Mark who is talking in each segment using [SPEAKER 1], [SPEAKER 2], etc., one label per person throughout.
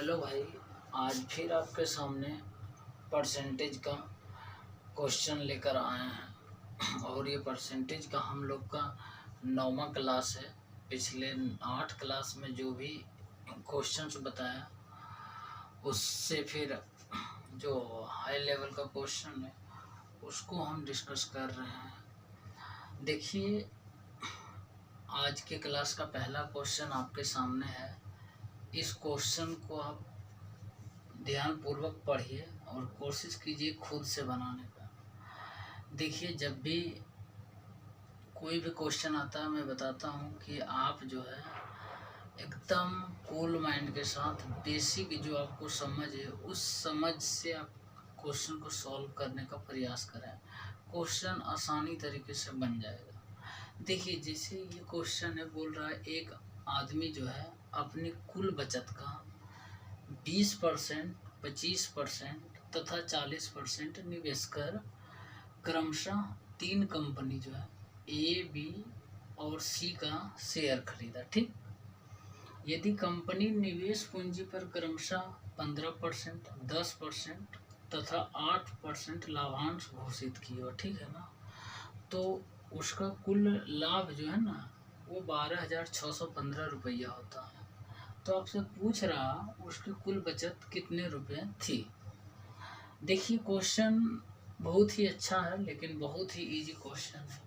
[SPEAKER 1] Hello भाई, आज फिर आपके सामने परसेंटेज का क्वेश्चन लेकर आए हैं। और ये परसेंटेज का हम लोग का 9वां क्लास है। पिछले 8 क्लास में जो भी क्वेश्चंस बताया उससे फिर जो हाई लेवल का क्वेश्चन है उसको हम डिस्कस कर रहे हैं। देखिए, आज के क्लास का पहला क्वेश्चन आपके सामने है। इस क्वेश्चन को आप ध्यान पूर्वक पढ़िए और कोशिश कीजिए खुद से बनाने का। देखिए, जब भी कोई भी क्वेश्चन आता है मैं बताता हूँ कि आप जो है एकदम कूल माइंड के साथ बेसिक जो आपको समझ है उस समझ से आप क्वेश्चन को सॉल्व करने का प्रयास करें। क्वेश्चन आसानी तरीके से बन जाएगा। देखिए, जैसे ये क्वेश्चन है, बोल रहा है एक आदमी जो है अपनी कुल बचत का 20%, 25% तथा 40% निवेश कर क्रमशः 3 कंपनी जो है ए, बी और सी का शेयर खरीदा। ठीक, यदि कंपनी निवेश पूंजी पर क्रमशः 15%, 10% तथा 8% लाभांश घोषित किया, ठीक है ना, तो उसका कुल लाभ जो है ना वो 12,615 रुपया होता है। तो आपसे पूछ रहा उसकी कुल बचत कितने रुपए थी। देखिए, क्वेश्चन बहुत ही अच्छा है लेकिन बहुत ही इजी क्वेश्चन है।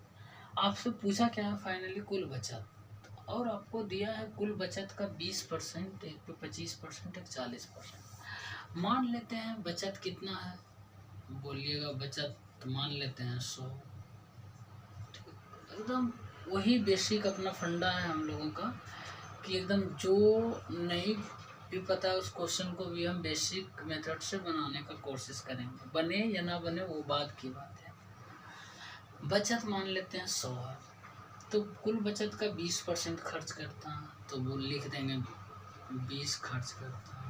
[SPEAKER 1] आपसे पूछा क्या है, फाइनली कुल बचत, और आपको दिया है कुल बचत का 20%, एक पे 25%, एक 40%। मान लेते हैं बचत कितना है, बोलिएगा बचत मान लेते हैं 100। एकदम वही बेसिक अपना फंडा है हम लोगों का कि एकदम जो नहीं भी पता है उस क्वेश्चन को भी हम बेसिक मेथड से बनाने का कोशिश करेंगे। बने या ना बने वो बात की बात है। बचत मान लेते हैं 100 है, तो कुल बचत का 20% खर्च करता है तो वो लिख देंगे 20 खर्च करता है।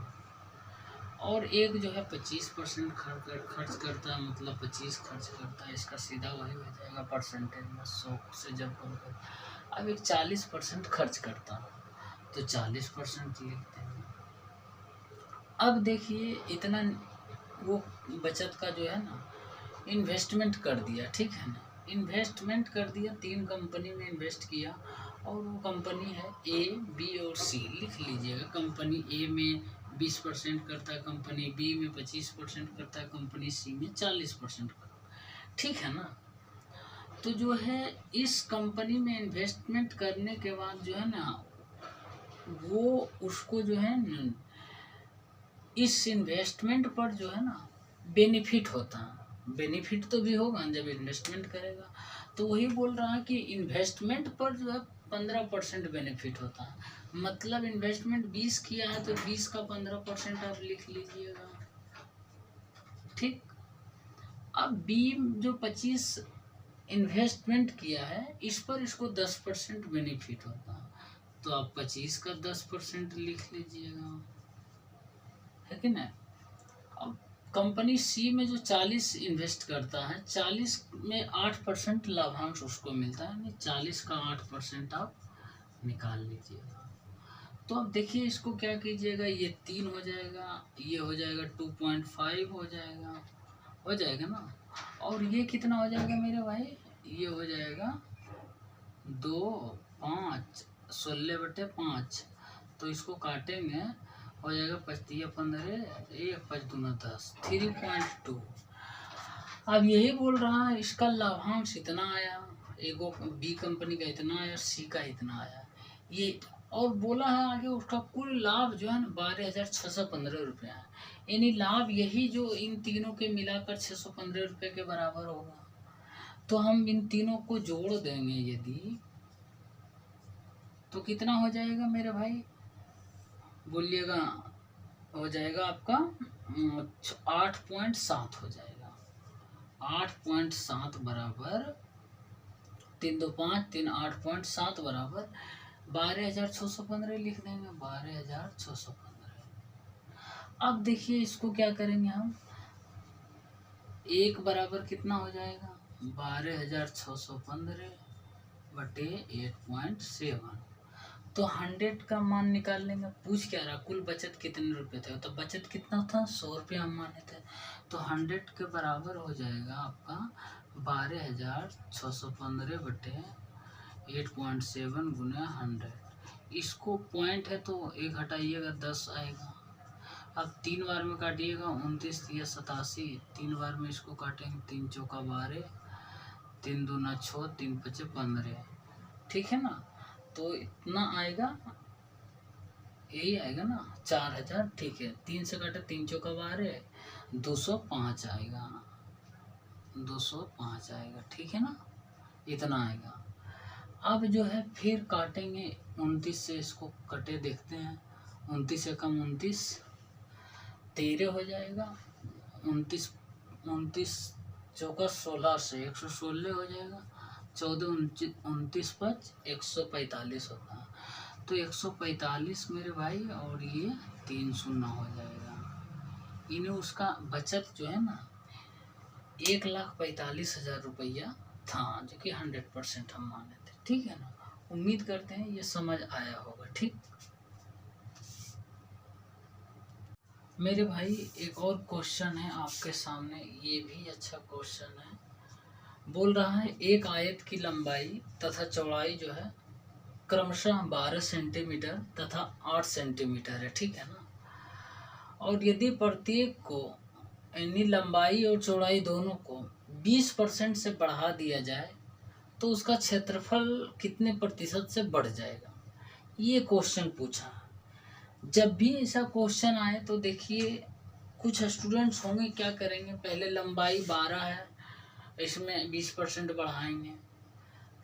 [SPEAKER 1] और एक जो है 25% खर्च करता है, मतलब 25 खर्च करता है। इसका सीधा वही हो जाएगा परसेंटेज में 100 से जब कम कर। अब एक 40% खर्च करता है तो 40% लिख देंगे। अब देखिए, इतना वो बचत का जो है ना इन्वेस्टमेंट कर दिया, ठीक है ना, इन्वेस्टमेंट कर दिया, 3 कंपनी में इन्वेस्ट किया और वो कंपनी है ए, बी और सी। लिख लीजिएगा, कंपनी ए में 20% करता है, कंपनी बी में 25% करता है, कंपनी सी में 40% करता है, ठीक है ना। तो जो है इस कंपनी में इन्वेस्टमेंट करने के बाद जो है ना वो उसको जो है न, इस इन्वेस्टमेंट पर जो है ना बेनिफिट होता है। बेनिफिट तो भी होगा जब इन्वेस्टमेंट करेगा। तो वही बोल रहा है कि इन्वेस्टमेंट पर जो है 15% बेनिफिट होता है। मतलब इन्वेस्टमेंट 20 किया है तो 20 का 15% आप लिख लीजिएगा। ठीक, अब बी जो 25 इन्वेस्टमेंट किया है इस पर इसको 10% बेनिफिट होता है, तो आप 25 का 10% लिख लीजिएगा, है कि नहीं। अब कंपनी सी में जो 40 इन्वेस्ट करता है, 40 में 8% लाभांश उसको मिलता है, 40 का 8% आप निकाल लीजिएगा। तो अब देखिए, इसको क्या कीजिएगा, ये 3 हो जाएगा, ये हो जाएगा 2.5 हो जाएगा ना, और ये कितना हो जाएगा मेरे भाई, ये हो जाएगा 2, 5, 16/5। तो इसको काटेंगे, हो जाएगा 25 15, 1 5 दूना 10, 3.2। अब यही बोल रहा है इसका लाभांश इतना आया, एगो बी कंपनी का इतना आया, सी का इतना आया, ये और बोला है आगे उसका कुल लाभ जो है ना 12,615 रुपया है। यानी लाभ यही जो इन तीनों के मिलाकर 615 रुपये के बराबर होगा। तो हम इन तीनों को जोड़ देंगे यदि, तो कितना हो जाएगा मेरे भाई, बोलिएगा, हो जाएगा आपका 8.7 हो जाएगा। 8.7 बराबर 3 2 5 3 8.7 बराबर 12,615 लिख देंगे, 12,615। अब देखिए इसको क्या करेंगे हम, एक बराबर कितना हो जाएगा 12,615 बटे 8.7, तो 100 का मान निकाल लेंगे। पूछ क्या रहा, कुल बचत कितने रुपए थे, तो बचत कितना था, 100 रुपये हम माने थे। तो 100 के बराबर हो जाएगा आपका 12,615 बटे 8.7 गुना 100। इसको पॉइंट है तो 1 हटाइएगा 10 आएगा। अब 3 बार में काटिएगा, 29 या 87, 3 बार में इसको काटेंगे, 3 चौका 12, 3 दूना 6, 3 पचे 15, ठीक है ना। तो इतना आएगा, यही आएगा ना 4,000, ठीक है। 3 से काटे, 3 चौका 12, 205 आएगा, 205 आएगा, ठीक है ना, इतना आएगा। अब जो है फिर काटेंगे, 29 से इसको कटे देखते हैं, 29 से कम 29, 13 हो जाएगा, 29 चौका 16 से 116 हो जाएगा, 14 29 5 145 होता है। तो 145 मेरे भाई, और ये 3 शून्य हो जाएगा। इन्हें उसका बचत जो है ना 1,45,000 रुपया था, जो कि 100% हम माने थे, ठीक है ना। उम्मीद करते हैं ये समझ आया होगा, ठीक। मेरे भाई एक और क्वेश्चन है आपके सामने, ये भी अच्छा क्वेश्चन है। बोल रहा है एक आयत की लंबाई तथा चौड़ाई जो है क्रमशः 12 सेंटीमीटर तथा 8 सेंटीमीटर है, ठीक है ना। और यदि प्रत्येक को, यानी लंबाई और चौड़ाई दोनों को 20% से बढ़ा दिया जाए तो उसका क्षेत्रफल कितने प्रतिशत से बढ़ जाएगा, ये क्वेश्चन पूछा। जब भी ऐसा क्वेश्चन आए तो देखिए कुछ स्टूडेंट्स होंगे क्या करेंगे, पहले लंबाई 12 है, इसमें 20% बढ़ाएंगे,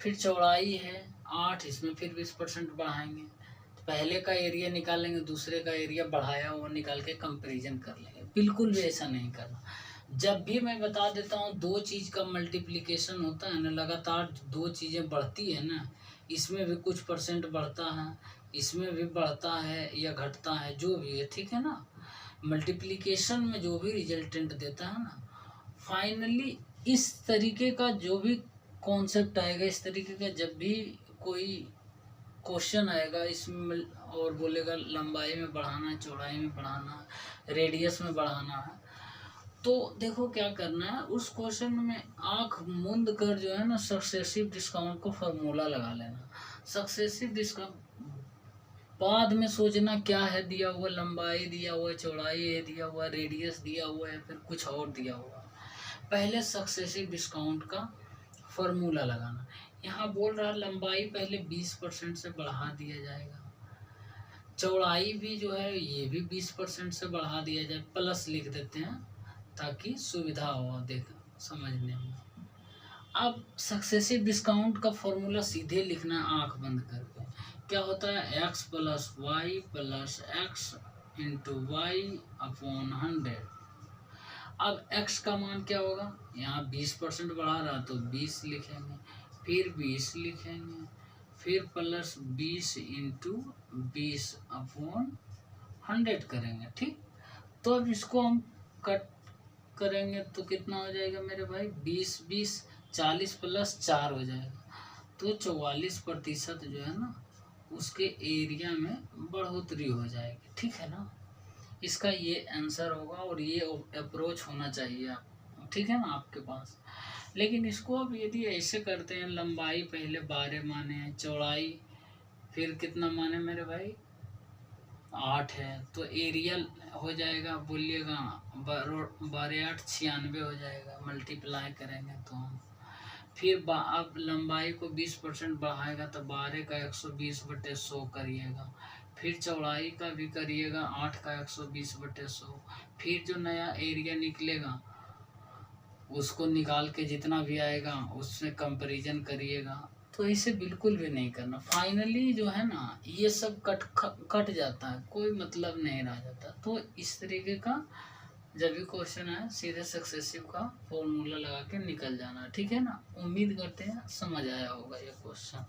[SPEAKER 1] फिर चौड़ाई है 8, इसमें फिर 20% बढ़ाएंगे, तो पहले का एरिया निकालेंगे, दूसरे का एरिया बढ़ाया वो निकाल के कंपैरिजन कर लेंगे। बिल्कुल भी ऐसा नहीं करना। जब भी मैं बता देता हूँ दो चीज़ का मल्टीप्लिकेशन होता है ना, लगातार दो चीज़ें बढ़ती है ना, इसमें भी कुछ परसेंट बढ़ता है, इसमें भी बढ़ता है या घटता है, जो भी है, ठीक है ना। मल्टीप्लिकेशन में जो भी रिजल्टेंट देता है ना, फाइनली इस तरीके का जो भी कॉन्सेप्ट आएगा, इस तरीके का जब भी कोई क्वेश्चन आएगा इसमें और बोलेगा लंबाई में बढ़ाना है, चौड़ाई में बढ़ाना है, रेडियस में बढ़ाना है, तो देखो क्या करना है, उस क्वेश्चन में आंख मूंद कर जो है ना सक्सेसिव डिस्काउंट को फार्मूला लगा लेना। सक्सेसिव डिस्काउंट बाद में सोचना क्या है दिया हुआ, लंबाई दिया हुआ, चौड़ाई है दिया हुआ, रेडियस दिया हुआ है, फिर कुछ और दिया हुआ। पहले सक्सेसिव डिस्काउंट का फॉर्मूला लगाना। यहाँ बोल रहा लंबाई पहले 20% से बढ़ा दिया जाएगा, चौड़ाई भी जो है ये भी 20% से बढ़ा दिया जाए, प्लस लिख देते हैं ताकि सुविधा हो देख समझने में। अब सक्सेसिव डिस्काउंट का फॉर्मूला सीधे लिखना है आंख बंद करके। क्या होता है, x plus y plus x into y upon 100। अब x का मान क्या होगा, यहाँ 20% बढ़ा रहा तो 20 लिखेंगे, फिर 20 लिखेंगे, फिर प्लस 20 इंटू 20 अपॉन 100 करेंगे, ठीक। तो अब इसको हम कट करेंगे तो कितना हो जाएगा मेरे भाई, 20 20 40 प्लस 4 हो जाएगा, तो 44% जो है ना उसके एरिया में बढ़ोतरी हो जाएगी, ठीक है ना। इसका ये आंसर होगा और ये अप्रोच होना चाहिए आप, ठीक है ना, आपके पास। लेकिन इसको अब यदि ऐसे करते हैं, लंबाई पहले 12 माने, चौड़ाई फिर कितना माने मेरे भाई 8 है, तो एरिया हो जाएगा, बोलिएगा 12 8 96 हो जाएगा, मल्टीप्लाई करेंगे तो हम। फिर अब लंबाई को 20% बढ़ाएगा तो 12 का 120/100 करिएगा, फिर चौड़ाई का भी करिएगा 8 का 120/100, फिर जो नया एरिया निकलेगा उसको निकाल के जितना भी आएगा उससे कंपैरिजन करिएगा। तो ऐसे बिल्कुल भी नहीं करना, फाइनली जो है ना ये सब कट जाता है, कोई मतलब नहीं रह जाता। तो इस तरीके का जब भी क्वेश्चन आए सीधे सक्सेसिव का फॉर्मूला लगा के निकल जाना, ठीक है ना। उम्मीद करते हैं समझ आया होगा ये क्वेश्चन।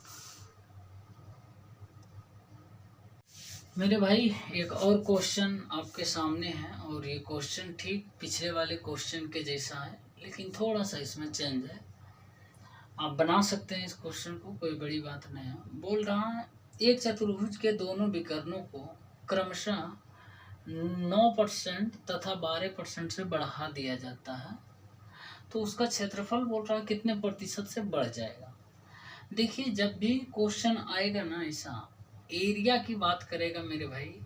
[SPEAKER 1] मेरे भाई एक और क्वेश्चन आपके सामने है, और ये क्वेश्चन ठीक पिछले वाले क्वेश्चन के जैसा है, लेकिन थोड़ा सा इसमें चेंज है। आप बना सकते हैं इस क्वेश्चन को, कोई बड़ी बात नहीं है। बोल रहा है एक चतुर्भुज के दोनों विकर्णों को क्रमशः 9% तथा 12% से बढ़ा दिया जाता है तो उसका क्षेत्रफल बोल रहा है कितने प्रतिशत से बढ़ जाएगा। देखिए जब भी क्वेश्चन आएगा ना ऐसा एरिया की बात करेगा मेरे भाई,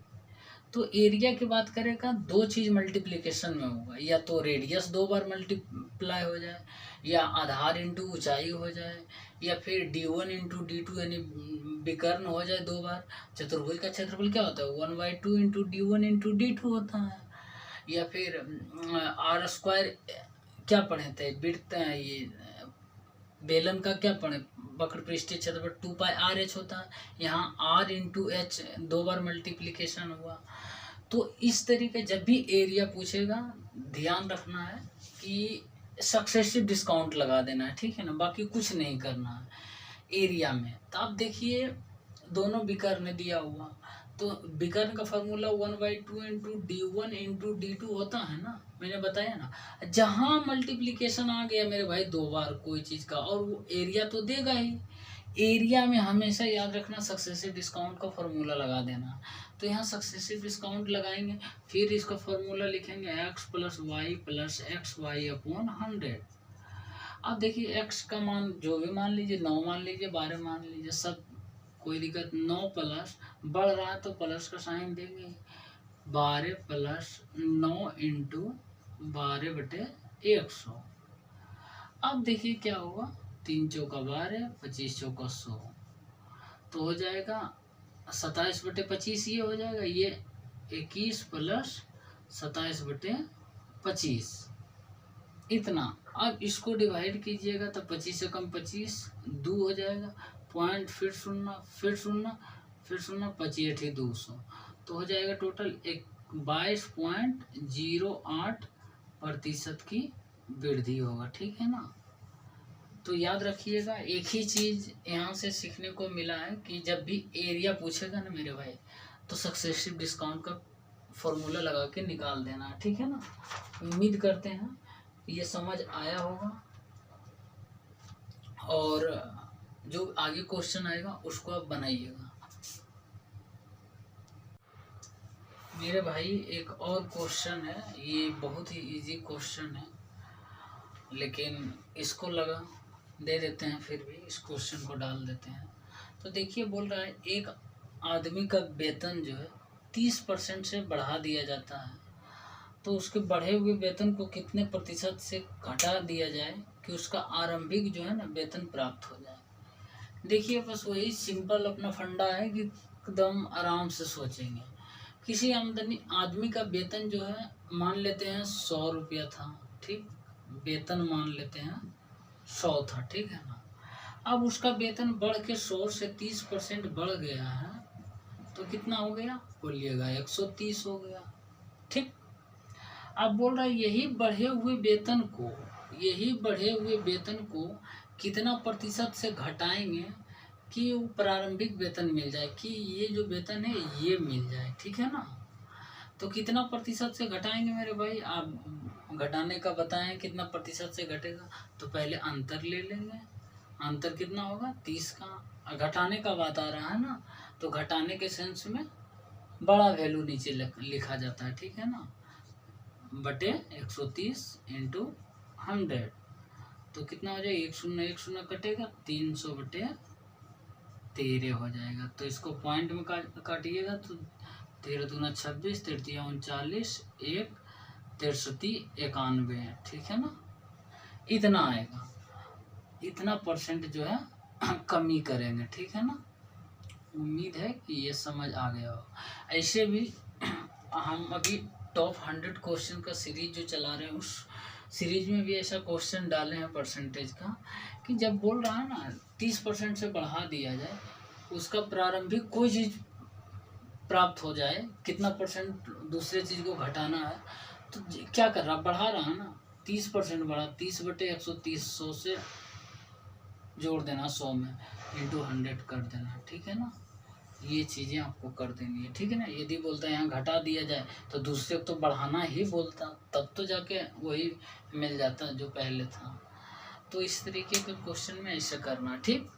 [SPEAKER 1] तो एरिया की बात करेगा दो चीज मल्टीप्लिकेशन में होगा, या तो रेडियस 2 बार मल्टीप्लाई हो जाए, या आधार इंटू ऊंचाई हो जाए, या फिर d1 इंटू d2 यानी विकर्ण हो जाए 2 बार। चतुर्भुज का क्षेत्रफल क्या होता है 1/2 इंटू d1 इंटू d2 होता है। या फिर आर स्क्वायर क्या पढ़े थे वृत्त ये बेलन का क्या पढ़े वक्र पृष्ठीय क्षेत्रफल 2πr/h होता है। यहाँ r इंटू एच 2 बार मल्टीप्लिकेशन हुआ। तो इस तरीके जब भी एरिया पूछेगा ध्यान रखना है कि सक्सेसिव डिस्काउंट लगा देना है, ठीक है ना, बाकी कुछ नहीं करना है एरिया में। तो आप देखिए दोनों विकर्ण दिया हुआ, तो विकर्ण का formula 1/2 into d1 into d2 होता है ना, मैंने बताया ना। जहाँ मल्टीप्लिकेशन आ गया मेरे भाई 2 बार कोई चीज़ का और वो एरिया तो देगा ही, एरिया में हमेशा याद रखना सक्सेसिव डिस्काउंट का फॉर्मूला लगा देना। तो यहाँ सक्सेसिव डिस्काउंट लगाएंगे, फिर इसका फॉर्मूला लिखेंगे x plus y plus x y upon 100। अब देखिए x का मान जो भी मान लीजिए 9 मान लीजिए 12 मान लीजिए, सब कोई दिक्कत। 9 प्लस बढ़ रहा है तो प्लस का साइन देंगे, 12 प्लस 9 इंटू 12/100। अब देखिए क्या होगा 3 चौका 12 25 चौका 100, तो हो जाएगा 27/25 ये हो जाएगा, ये 21 प्लस 27/25 इतना। अब इसको डिवाइड कीजिएगा तो 25 से कम 25 2 हो जाएगा, पॉइंट फिर सुनना फिर सुनना फिर सुनना 25 200, तो हो जाएगा टोटल 22.08% की वृद्धि होगा, ठीक है ना। तो याद रखिएगा एक ही चीज़ यहाँ से सीखने को मिला है कि जब भी एरिया पूछेगा ना मेरे भाई तो सक्सेसिव डिस्काउंट का फॉर्मूला लगा के निकाल देना, ठीक है ना। उम्मीद करते हैं ये समझ आया होगा और जो आगे क्वेश्चन आएगा उसको आप बनाइएगा। मेरे भाई एक और क्वेश्चन है, ये बहुत ही इजी क्वेश्चन है लेकिन इसको लगा दे देते हैं, फिर भी इस क्वेश्चन को डाल देते हैं। तो देखिए बोल रहा है एक आदमी का वेतन जो है 30% से बढ़ा दिया जाता है, तो उसके बढ़े हुए वेतन को कितने प्रतिशत से घटा दिया जाए कि उसका आरंभिक जो है ना वेतन प्राप्त हो जाए। देखिए बस वही सिंपल अपना फंडा है कि एकदम आराम से सोचेंगे। किसी आदमी का वेतन जो है मान लेते हैं 100 रुपया था, ठीक, वेतन मान लेते हैं 100 था, ठीक है ना। अब उसका वेतन बढ़ के 100 से 30% बढ़ गया है तो कितना हो गया बोलिएगा 130 हो गया, ठीक। अब बोल रहा है यही बढ़े हुए वेतन को कितना प्रतिशत से घटाएंगे कि वो प्रारंभिक वेतन मिल जाए, कि ये जो वेतन है ये मिल जाए, ठीक है ना। तो कितना प्रतिशत से घटाएंगे मेरे भाई, आप घटाने का बताएं कितना प्रतिशत से घटेगा। तो पहले अंतर ले लेंगे, अंतर कितना होगा 30 का, घटाने का बात आ रहा है ना, तो घटाने के सेंस में बड़ा वैल्यू नीचे लिखा जाता है, ठीक है ना, बटे 130 इंटू 100, तो कितना हो जाएगा 1 0 कटेगा 300/13 हो जाएगा। तो इसको पॉइंट में काटिएगा तो 13 दूना 26 तृतीया 39 1 63 91, ठीक है ना। इतना आएगा, इतना परसेंट जो है कमी करेंगे, ठीक है ना। उम्मीद है कि ये समझ आ गया हो। ऐसे भी हम अभी टॉप 100 क्वेश्चन का सीरीज जो चला रहे हैं उस सीरीज में भी ऐसा क्वेश्चन डाले हैं परसेंटेज का, कि जब बोल रहा है ना 30% से बढ़ा दिया जाए, उसका प्रारंभिक कोई चीज़ प्राप्त हो जाए, कितना परसेंट दूसरे चीज़ को घटाना है, तो क्या कर रहा बढ़ा रहा है ना 30% बढ़ा, 30/130 100 से जोड़ देना 100 में इंटू 100 कर देना, ठीक है ना। ये चीज़ें आपको कर देनी है, ठीक है ना। यदि बोलता है यहाँ घटा दिया जाए तो दूसरे को तो बढ़ाना ही बोलता, तब तो जाके वही मिल जाता जो पहले था। तो इस तरीके के क्वेश्चन में ऐसे करना, ठीक।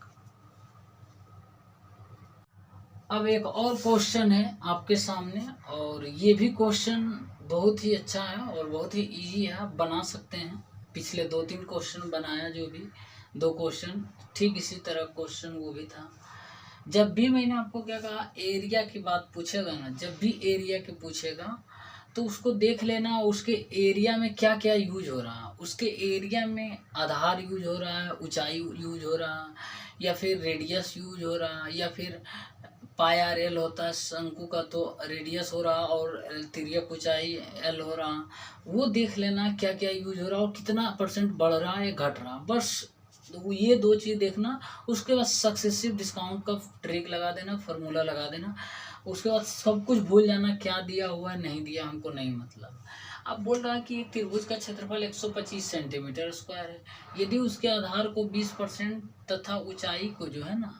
[SPEAKER 1] अब एक और क्वेश्चन है आपके सामने, और ये भी क्वेश्चन बहुत ही अच्छा है और बहुत ही इजी है, आप बना सकते हैं। पिछले 2-3 क्वेश्चन बनाया, जो भी 2 क्वेश्चन ठीक इसी तरह क्वेश्चन वो भी था। जब भी मैंने आपको क्या कहा, एरिया की बात पूछेगा ना, जब भी एरिया की पूछेगा तो उसको देख लेना उसके एरिया में क्या क्या यूज हो रहा है। उसके एरिया में आधार यूज हो रहा है, ऊंचाई यूज हो रहा है, या फिर रेडियस यूज हो रहा है, या फिर पाई आर एल होता है शंकु का, तो रेडियस हो रहा और तिर्यक ऊंचाई एल हो रहा। वो देख लेना क्या क्या यूज हो रहा और कितना परसेंट बढ़ रहा है घट रहा, बस ये 2 चीज़ देखना। उसके बाद सक्सेसिव डिस्काउंट का ट्रिक लगा देना, फार्मूला लगा देना। उसके बाद सब कुछ भूल जाना, क्या दिया हुआ है नहीं दिया हमको नहीं मतलब। अब बोल रहा है कि एक त्रिभुज का क्षेत्रफल 125 सेंटीमीटर स्क्वायर है, यदि उसके आधार को 20% तथा ऊंचाई को जो है ना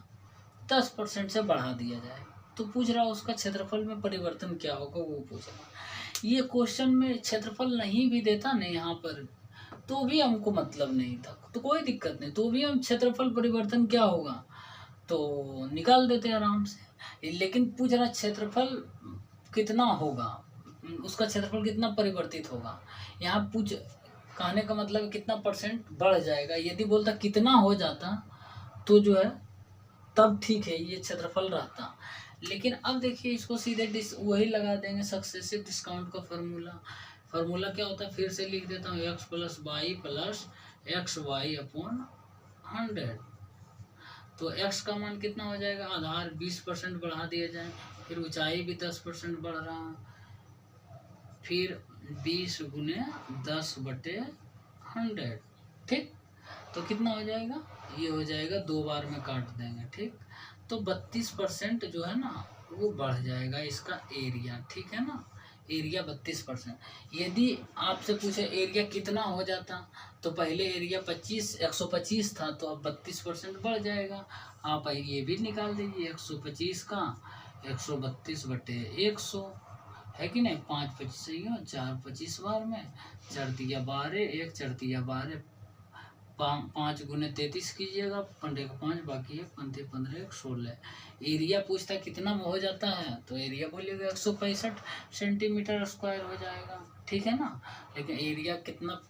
[SPEAKER 1] 10% से बढ़ा दिया जाए, तो पूछ रहा उसका क्षेत्रफल में परिवर्तन क्या होगा, वो पूछ रहा। ये क्वेश्चन में क्षेत्रफल नहीं भी देता नहीं यहाँ पर तो भी हमको मतलब नहीं था, तो कोई दिक्कत नहीं, तो भी हम क्षेत्रफल परिवर्तन क्या होगा तो निकाल देते आराम से। लेकिन पूछ रहा क्षेत्रफल कितना होगा, उसका क्षेत्रफल कितना परिवर्तित होगा। यहाँ पूछ कहने का मतलब कितना परसेंट बढ़ जाएगा। यदि बोलता कितना हो जाता तो जो है तब ठीक है, ये क्षेत्रफल रहता। लेकिन अब देखिए इसको सीधे वही लगा देंगे, सक्सेसिव डिस्काउंट का फार्मूला क्या होता है, फिर से लिख देता हूँ, x plus y plus x y upon 100। तो x का मान कितना हो जाएगा, आधार 20% बढ़ा दिया जाए, फिर ऊंचाई भी 10% बढ़ रहा, फिर 20 गुने 10/100, ठीक। तो कितना हो जाएगा, ये हो जाएगा 2 बार में काट देंगे, ठीक। तो 32% जो है ना वो बढ़ जाएगा इसका एरिया, ठीक है ना। एरिया 32%। यदि आपसे पूछे एरिया कितना हो जाता, तो पहले एरिया 125 था, तो अब 32% बढ़ जाएगा। आप ये भी निकाल दीजिए, 125 का 132/100 है कि नहीं। 5 25 सही हो, 4 25 बार में, 4 तिया 12, 1 4 तिया 12, 5 गुने 33 कीजिएगा, 15 का 5 बाकी है, 15 15 1 16। एरिया पूछता कितना में हो जाता है, तो एरिया बोलिएगा 165 सेंटीमीटर स्क्वायर हो जाएगा, ठीक है ना। लेकिन एरिया कितना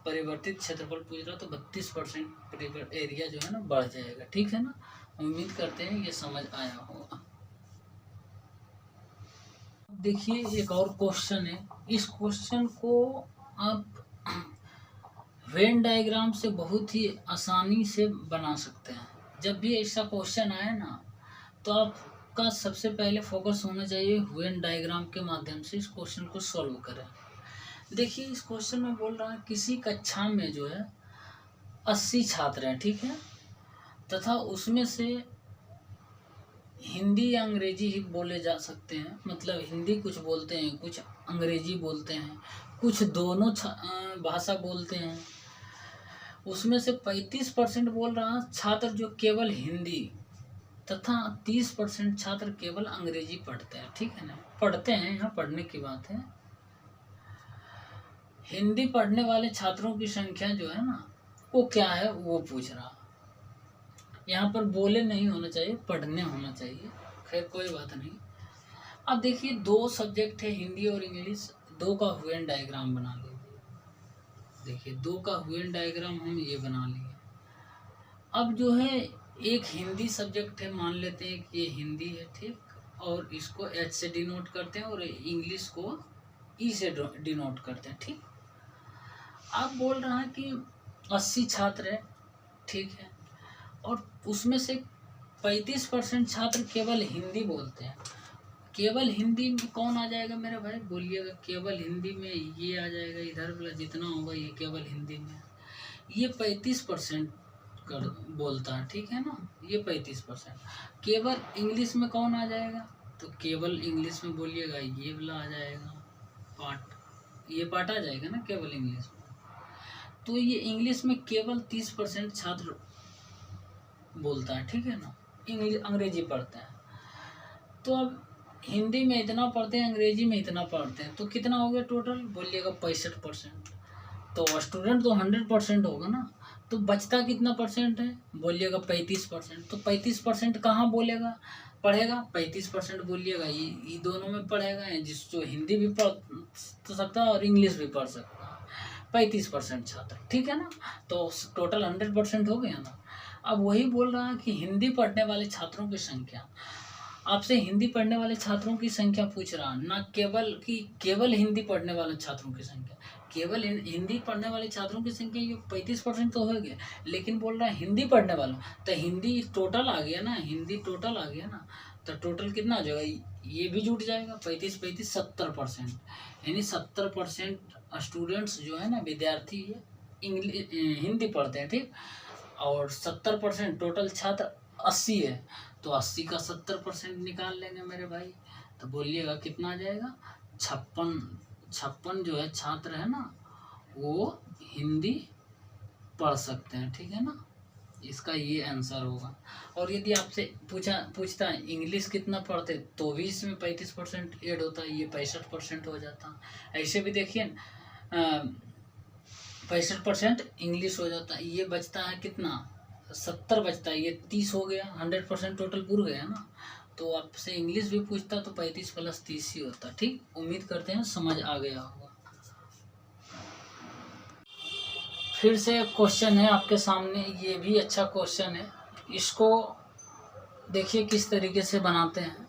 [SPEAKER 1] परिवर्तित क्षेत्रफल पूछ रहा, तो 32% एरिया जो है ना बढ़ जाएगा, ठीक है ना। उम्मीद करते हैं ये समझ आया होगा। देखिए एक और क्वेश्चन है, इस क्वेश्चन को आप वेन डायग्राम से बहुत ही आसानी से बना सकते हैं। जब भी ऐसा क्वेश्चन आए ना, तो आपका सबसे पहले फोकस होना चाहिए वेन डायग्राम के माध्यम से इस क्वेश्चन को सॉल्व करें। देखिए इस क्वेश्चन में बोल रहा है किसी कक्षा में जो है 80 छात्र हैं, ठीक है, तथा उसमें से हिंदी या अंग्रेजी ही बोले जा सकते हैं, मतलब हिंदी कुछ बोलते हैं, कुछ अंग्रेजी बोलते हैं, कुछ दोनों भाषा बोलते हैं। उसमें से 35% बोल रहा छात्र जो केवल हिंदी तथा 30% छात्र केवल अंग्रेजी पढ़ते हैं, ठीक है ना। पढ़ते हैं, यहाँ पढ़ने की बात है। हिंदी पढ़ने वाले छात्रों की संख्या जो है ना वो क्या है वो पूछ रहा। यहाँ पर बोले नहीं होना चाहिए, पढ़ने होना चाहिए, खैर कोई बात नहीं। अब देखिए 2 सब्जेक्ट है हिंदी और इंग्लिश, 2 का वेन डायग्राम बना लीजिए। देखिए 2 का वेन डायग्राम हम ये बना लिए। अब जो है एक हिंदी सब्जेक्ट है, मान लेते हैं कि ये हिंदी है, ठीक, और इसको H से डिनोट करते हैं और इंग्लिश को E से डिनोट करते हैं, ठीक। अब बोल रहा है कि 80 छात्र है, ठीक है, और उसमें से 35% छात्र केवल हिंदी बोलते हैं। केवल हिंदी में कौन आ जाएगा मेरे भाई, बोलिएगा। केवल हिंदी में ये आ जाएगा, इधर वाला जितना होगा ये केवल हिंदी में। ये 35% कर बोलता है, ठीक है ना, ये 35%। केवल इंग्लिश में कौन आ जाएगा, तो केवल इंग्लिश में बोलिएगा ये वाला आ जाएगा पार्ट, ये पार्ट आ जाएगा ना केवल इंग्लिश में। तो ये इंग्लिश में केवल 30% छात्र बोलता है, ठीक है ना, इंग्लिश अंग्रेजी पढ़ते हैं। तो अब हिंदी में इतना पढ़ते हैं, अंग्रेजी में इतना पढ़ते हैं, तो कितना हो गया टोटल, बोलिएगा 65%। तो स्टूडेंट तो 100% होगा ना, तो बचता कितना परसेंट है, बोलिएगा 35%। तो 35% कहाँ बोलेगा, पढ़ेगा, 35% बोलिएगा ये दोनों में पढ़ेगा, जो हिंदी भी पढ़ तो सकता है और इंग्लिश भी पढ़ सकता है, 35% छात्र, ठीक है ना। तो टोटल 100% हो गया ना। अब वही बोल रहा है कि हिंदी पढ़ने वाले छात्रों की संख्या, आपसे हिंदी पढ़ने वाले छात्रों की संख्या पूछ रहा, ना केवल हिंदी पढ़ने वाले छात्रों की संख्या। केवल हिंदी पढ़ने वाले छात्रों की संख्या ये 35% तो हो गया, लेकिन बोल रहा है हिंदी पढ़ने वालों, तो हिंदी टोटल आ गया ना, हिंदी टोटल आ गया ना, तो टोटल कितना हो जाएगा, ये भी जुट जाएगा, 35 70%, यानी 70% स्टूडेंट्स जो है ना, विद्यार्थी इंग्लिश हिंदी पढ़ते हैं, ठीक। और 70% टोटल छात्र 80 है, तो 80 का 70% निकाल लेंगे मेरे भाई, तो बोलिएगा कितना आ जाएगा, 56 जो है छात्र है ना, वो हिंदी पढ़ सकते हैं, ठीक है ना। इसका ये आंसर होगा। और यदि आपसे पूछता है इंग्लिश कितना पढ़ते, तो भी इसमें 35% ऐड होता है, ये 65% हो जाता। ऐसे भी देखिए 65% इंग्लिश हो जाता है, ये बचता है कितना, 70 बचता है, ये 30 हो गया, 100% टोटल पूरा गया ना। तो आपसे इंग्लिश भी पूछता तो 35 + 30 ही होता, ठीक। उम्मीद करते हैं समझ आ गया होगा। फिर से एक क्वेश्चन है आपके सामने, ये भी अच्छा क्वेश्चन है, इसको देखिए किस तरीके से बनाते हैं।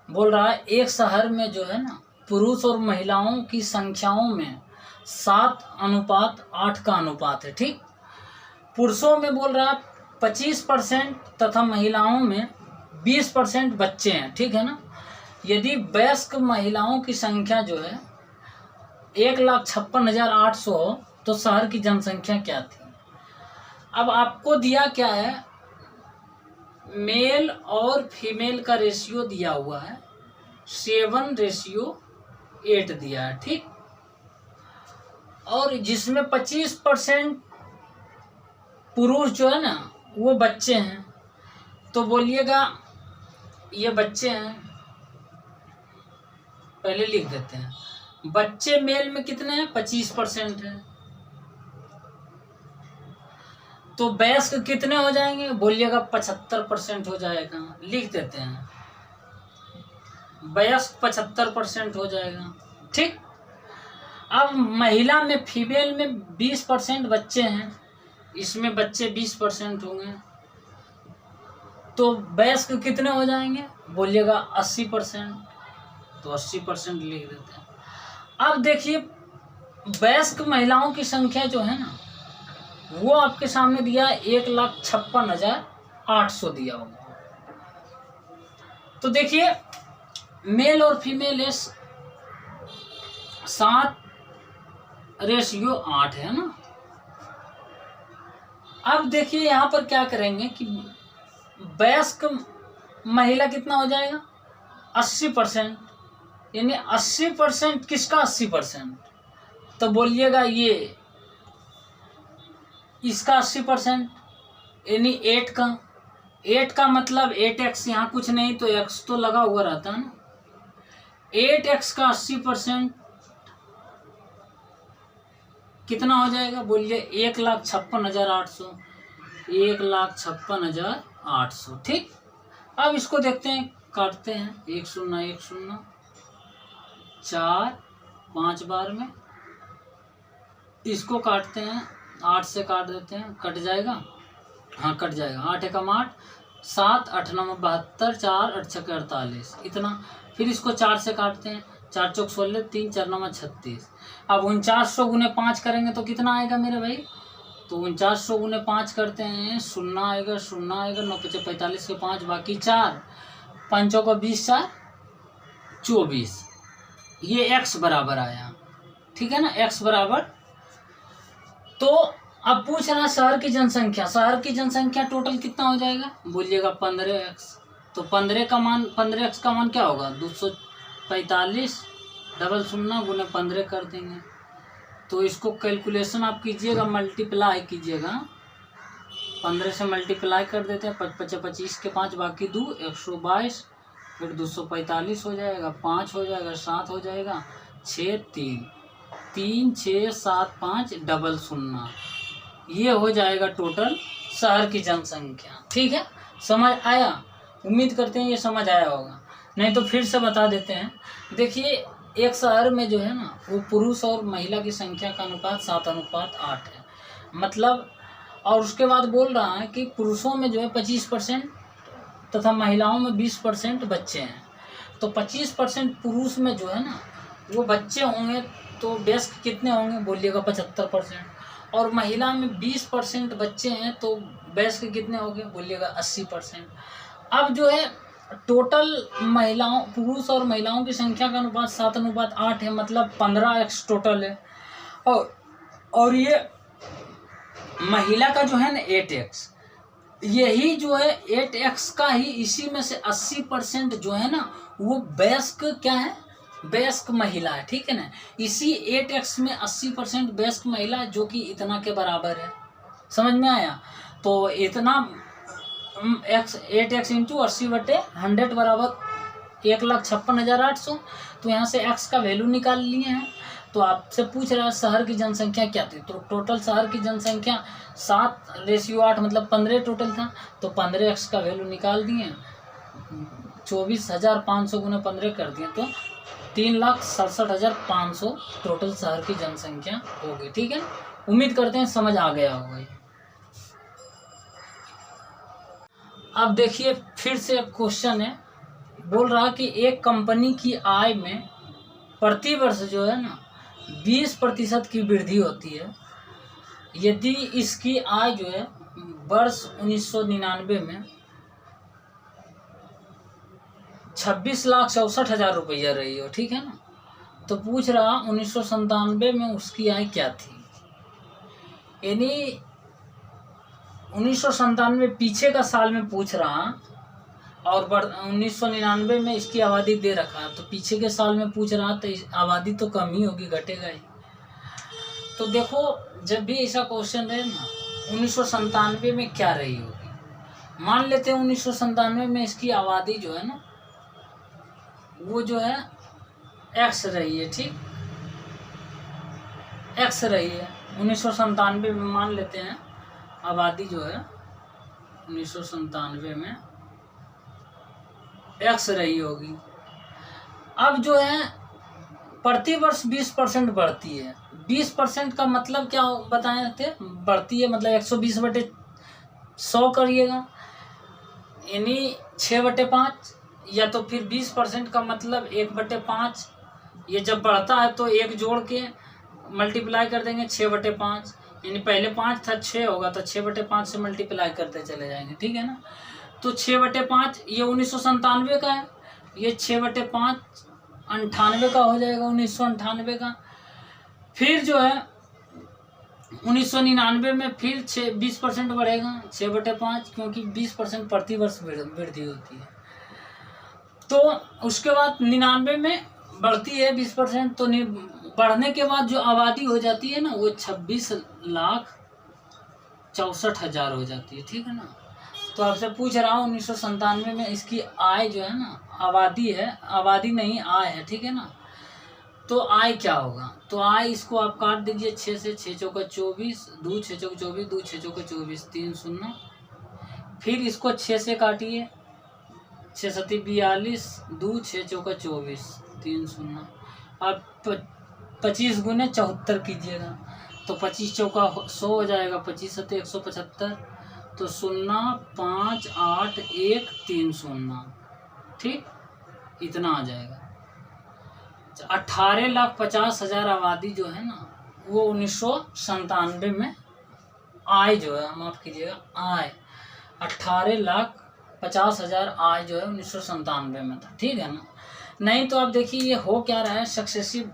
[SPEAKER 1] बोल रहा है एक शहर में जो है ना, पुरुष और महिलाओं की संख्याओं में 7:8 का अनुपात है, ठीक। पुरुषों में बोल रहा है 25% तथा महिलाओं में 20% बच्चे हैं, ठीक है ना। यदि वयस्क महिलाओं की संख्या जो है 1,56,800 हो, तो शहर की जनसंख्या क्या थी। अब आपको दिया क्या है, मेल और फीमेल का रेशियो दिया हुआ है 7:8 दिया है, ठीक। और जिसमें 25% पुरुष जो है ना, वो बच्चे हैं, तो बोलिएगा ये बच्चे हैं, पहले लिख देते हैं। बच्चे मेल में कितने हैं, 25% है, तो वयस्क कितने हो जाएंगे, बोलिएगा 75% हो जाएगा, लिख देते हैं, वयस्क 75% हो जाएगा, ठीक। अब महिला में, फीमेल में 20% बच्चे हैं, इसमें बच्चे 20% होंगे, तो वयस्क कितने हो जाएंगे, बोलिएगा 80%, तो 80% लिख देते हैं। अब देखिए वयस्क महिलाओं की संख्या जो है ना, वो आपके सामने दिया 1,56,800 दिया होगा। तो देखिए मेल और फीमेल 7:8 है ना। अब देखिए यहाँ पर क्या करेंगे कि वयस्क महिला कितना हो जाएगा, 80%, यानी 80% किसका 80%, तो बोलिएगा ये इसका 80%, यानी 8 का मतलब 8x, यहाँ कुछ नहीं तो x तो लगा हुआ रहता है ना, 8x का 80% कितना हो जाएगा, बोलिए 1,56,800, 1,56,800, ठीक। अब इसको देखते हैं, काटते हैं, 1 0 1 0, 4 5 बार में, इसको काटते हैं, 8 से काट देते हैं, कट जाएगा, हाँ कट जाएगा, 8 एकम 8, 7 8 9 72, 4 8 6 48, इतना। फिर इसको 4 से काटते हैं, 4 चौक 16, 3 4 9 36। अब 4900 × 5 करेंगे तो कितना आएगा मेरे भाई, तो 4900 × 5 करते हैं, 0 आएगा, 0 आएगा, 9 5 45 के 5 बाकी 4, 5 का 20, 4 24, ये x बराबर आया, ठीक है ना, x बराबर। तो अब पूछ रहा है शहर की जनसंख्या, शहर की जनसंख्या टोटल कितना हो जाएगा, बोलिएगा 15x, तो 15x का मान क्या होगा, 245 डबल 0 × 15 कर देंगे। तो इसको कैलकुलेशन आप कीजिएगा, मल्टीप्लाई कीजिएगा, 15 से मल्टीप्लाई कर देते हैं, 5 25 के 5 बाकी 2 122, फिर 245 हो जाएगा, 5 हो जाएगा, 7 हो जाएगा, 6 3 3 6 7 5 डबल 0, ये हो जाएगा टोटल शहर की जनसंख्या, ठीक है, समझ आया। उम्मीद करते हैं ये समझ आया होगा, नहीं तो फिर से बता देते हैं। देखिए एक शहर में जो है ना वो पुरुष और महिला की संख्या का अनुपात 7:8 है, मतलब। और उसके बाद बोल रहा है कि पुरुषों में जो है 25% तथा महिलाओं में 20% बच्चे हैं। तो 25% पुरुष में जो है ना वो बच्चे होंगे, तो वयस्क कितने होंगे बोलिएगा 75%। और महिला में 20% बच्चे हैं, तो वयस्क कितने होंगे बोलिएगा 80%। अब जो है टोटल महिलाओं, पुरुष और महिलाओं की संख्या का अनुपात 7:8 है, मतलब 15x टोटल है। और ये महिला का जो है ना 8x, यही जो है 8x का ही, इसी में से 80% जो है ना वो वयस्क क्या है, वयस्क महिला है, ठीक है ना। इसी 8x में 80% वयस्क महिला जो कि इतना के बराबर है, समझ में आया। तो इतना 8x इंटू 80/100 बराबर 1,56,800। तो यहाँ से x का वैल्यू निकाल लिए हैं। तो आपसे पूछ रहा है शहर की जनसंख्या क्या थी, तो टोटल शहर की जनसंख्या 7:8 मतलब 15 टोटल था। तो 15x का वैल्यू निकाल दिए, 24,500 गुना 15 कर दिए, तो 3,67,500 टोटल शहर की जनसंख्या होगी, ठीक है। उम्मीद करते हैं समझ आ गया होगा। अब देखिए फिर से एक क्वेश्चन है, बोल रहा कि एक कंपनी की आय में प्रति वर्ष जो है ना 20% की वृद्धि होती है, यदि इसकी आय जो है वर्ष 1999 में 26,64,000 रुपया रही हो, ठीक है ना। तो पूछ रहा 1997 में उसकी आय क्या थी, यानी 1997 पीछे का साल में पूछ रहा, और 1999 में इसकी आबादी दे रखा है, तो पीछे के साल में पूछ रहा तो आबादी तो कम ही होगी, घटेगा ही। तो देखो जब भी ऐसा क्वेश्चन रहे ना 1997 में क्या रही होगी, मान लेते हैं 1997 में इसकी आबादी जो है ना वो जो है x रही है, ठीक, x रही है 1997 में, मान लेते हैं आबादी जो है 1997 में x रही होगी। अब जो है प्रति वर्ष 20% बढ़ती है, 20% का मतलब क्या बताए थे, बढ़ती है मतलब 120/100 करिएगा, यानी 6/5, या तो फिर 20% का मतलब 1/5। ये जब बढ़ता है तो एक जोड़ के मल्टीप्लाई कर देंगे 6/5, यानी पहले 5 था 6 होगा, तो 6/5 से मल्टीप्लाई करते चले जाएंगे, ठीक है ना। तो 6/5 ये 1997 का है, ये 6/5 98 का हो जाएगा, 1998 का। फिर जो है 1999 में फिर 20% बढ़ेगा 6/5, क्योंकि 20% प्रति वर्ष वृद्धि होती है। तो उसके बाद 99 में बढ़ती है 20%, तो बढ़ने के बाद जो आबादी हो जाती है ना वो 26,64,000 हो जाती है, ठीक है ना। तो आपसे पूछ रहा हूँ 1997 में इसकी आय जो है ना, आबादी है, आबादी नहीं आय है, ठीक है ना। तो आय क्या होगा, तो आय इसको आप काट दीजिए 6 से, 6 चौका 24, 2 6 चौका 24, 2 6 चौका 24, 3 0। फिर इसको 6 से काटिए, 6 7 42, 2 6 चौका 24, 3 0। अब 25 गुने 74 कीजिएगा, तो 25 चौका 100 हो जाएगा, 25 7 175, तो 0 5 8 1 3 0, ठीक, इतना आ जाएगा। 18,50,000 आबादी जो है ना वो 1997 में आय जो है, माफ कीजिएगा आय 18,50,000 आय जो है 1997 में था, ठीक है ना। नहीं तो आप देखिए ये हो क्या रहा है, सक्सेसिव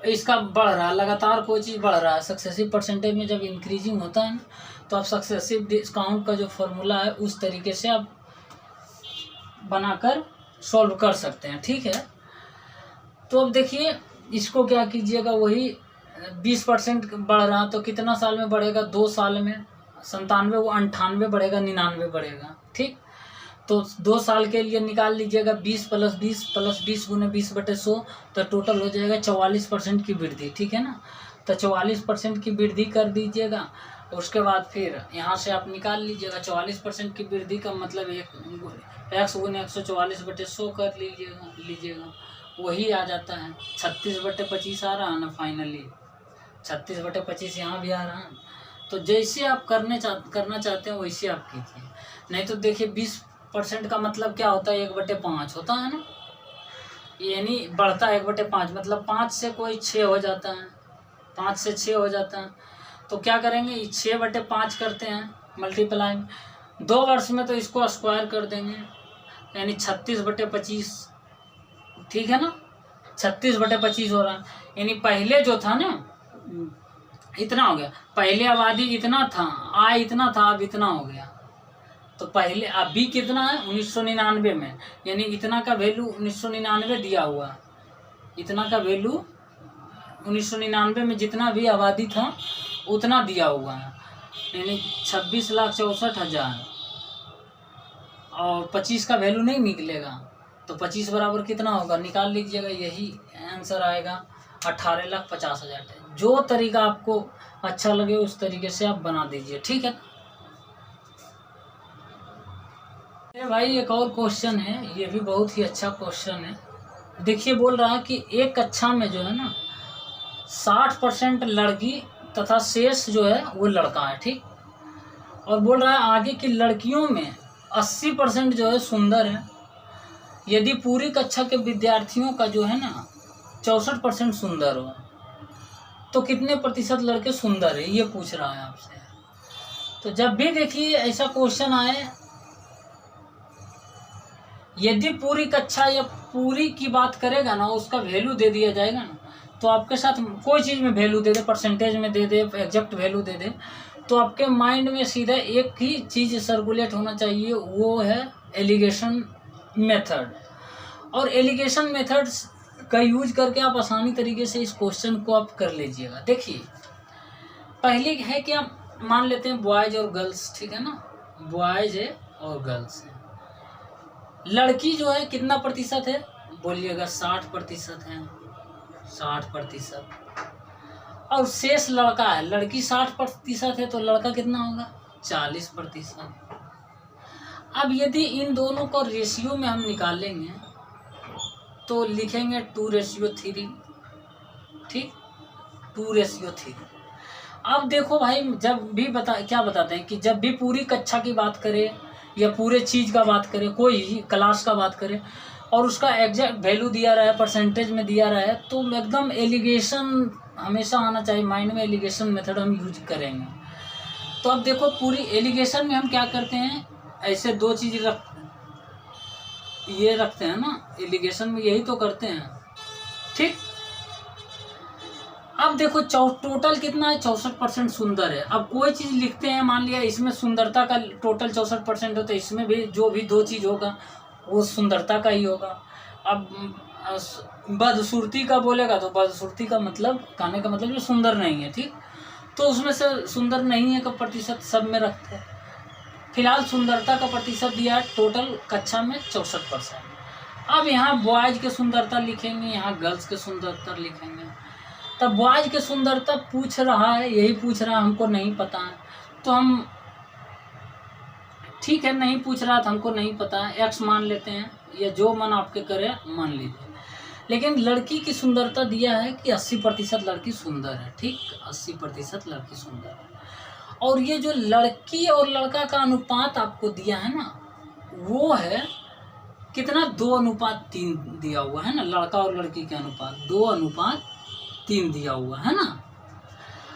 [SPEAKER 1] इसका बढ़ रहा है, लगातार कोई चीज़ बढ़ रहा है। सक्सेसिव परसेंटेज में जब इंक्रीजिंग होता है ना, तो आप सक्सेसिव डिस्काउंट का जो फॉर्मूला है उस तरीके से आप बनाकर सॉल्व कर सकते हैं, ठीक है। तो अब देखिए इसको क्या कीजिएगा, वही 20% बढ़ रहा, तो कितना साल में बढ़ेगा, 2 साल में 97 वो 98 बढ़ेगा, 99 बढ़ेगा, ठीक। तो 2 साल के लिए निकाल लीजिएगा 20 + 20 + 20 गुने 20/100, तो टोटल हो जाएगा 44% की वृद्धि, ठीक है ना। तो 44% की वृद्धि कर दीजिएगा। उसके बाद फिर यहाँ से आप निकाल लीजिएगा 44% की वृद्धि का मतलब x गुने 144/100 कर लीजिएगा वही आ जाता है 36/25 आ रहा है ना। फाइनली 36/25 यहाँ भी आ रहा है। तो जैसे आप करना चाहते हैं वैसे आप कीजिए। नहीं तो देखिए 20% का मतलब क्या होता है 1/5 होता है ना, यानी बढ़ता है 1/5 मतलब 5 से कोई 6 हो जाता है, 5 से 6 हो जाता है। तो क्या करेंगे 6/5 करते हैं मल्टीप्लाई 2 वर्ष में, तो इसको स्क्वायर कर देंगे यानी 36/25, ठीक है ना। 36/25 हो रहा है, यानी पहले जो था ना इतना हो गया, पहले आबादी इतना था, आय इतना था, अब इतना हो गया। तो पहले अभी कितना है 1999 में, यानी इतना का वैल्यू 1999 दिया हुआ, इतना का वैल्यू 1999 में जितना भी आबादी था उतना दिया हुआ है, यानी 26,64,000 और 25 का वैल्यू नहीं निकलेगा। तो 25 बराबर कितना होगा निकाल लीजिएगा, यही आंसर आएगा 18,50,000। जो तरीका आपको अच्छा लगे उस तरीके से आप बना दीजिए, ठीक है। भाई एक और क्वेश्चन है, ये भी बहुत ही अच्छा क्वेश्चन है। देखिए बोल रहा है कि एक कक्षा में जो है ना 60% लड़की तथा शेष जो है वो लड़का है, ठीक। और बोल रहा है आगे की लड़कियों में 80% जो है सुंदर है। यदि पूरी कक्षा के विद्यार्थियों का जो है ना 64% सुंदर हो तो कितने प्रतिशत लड़के सुंदर है, ये पूछ रहा है आपसे। तो जब भी देखिए ऐसा क्वेश्चन आए, यदि पूरी कक्षा या पूरी की बात करेगा ना उसका वैल्यू दे दिया जाएगा ना, तो आपके साथ कोई चीज़ में वैल्यू दे दे, परसेंटेज में दे दे, एग्जैक्ट वैल्यू दे दे, तो आपके माइंड में सीधा एक ही चीज़ सर्कुलेट होना चाहिए, वो है एलिगेशन मेथड। और एलिगेशन मेथड्स का यूज करके आप आसानी तरीके से इस क्वेश्चन को आप कर लीजिएगा। देखिए पहले है कि आप मान लेते हैं बॉयज और गर्ल्स, ठीक है ना, बॉयज है और गर्ल्स है। लड़की जो है कितना प्रतिशत है बोलिएगा 60% है, 60%। और शेष लड़का है, लड़की 60% है तो लड़का कितना होगा 40%। अब यदि इन दोनों को रेशियो में हम निकालेंगे तो लिखेंगे 2:3, ठीक, 2:3। अब देखो भाई जब भी क्या बताते हैं कि जब भी पूरी कक्षा की बात करें या पूरे चीज़ का बात करें, कोई क्लास का बात करें और उसका एग्जैक्ट वैल्यू दिया रहा है, परसेंटेज में दिया रहा है, तो एकदम एलिगेशन हमेशा आना चाहिए माइंड में, एलिगेशन मेथड हम यूज करेंगे। तो अब देखो पूरी एलिगेशन में हम क्या करते हैं, ऐसे दो चीज़ ये रखते हैं ना, एलिगेशन में यही तो करते हैं, ठीक। अब देखो टोटल कितना है 64% सुंदर है। अब कोई चीज़ लिखते हैं, मान लिया इसमें सुंदरता का टोटल 64% हो तो इसमें भी जो भी दो चीज़ होगा वो सुंदरता का ही होगा। अब बदसूरती का बोलेगा तो बदसूरती का मतलब कहने का मतलब ये सुंदर नहीं है, ठीक। तो उसमें से सुंदर नहीं है का प्रतिशत सब में रखते हैं। फिलहाल सुंदरता का प्रतिशत दिया है टोटल कक्षा में 64%। अब यहाँ बॉयज के सुंदरता लिखेंगे, यहाँ गर्ल्स के सुंदरता लिखेंगे। तब बॉयज के सुंदरता पूछ रहा है, यही पूछ रहा है, हमको नहीं पता है तो हम ठीक है, नहीं पूछ रहा था हमको नहीं पता है, एक्स मान लेते हैं, या जो मन आपके करे मान लीजिए। लेकिन लड़की की सुंदरता दिया है कि 80% लड़की सुंदर है, ठीक, 80% लड़की सुंदर है। और ये जो लड़की और लड़का का अनुपात आपको दिया है ना वो है कितना 2:3 दिया हुआ है ना, लड़का और लड़की के अनुपात 2:3 दिया हुआ है ना।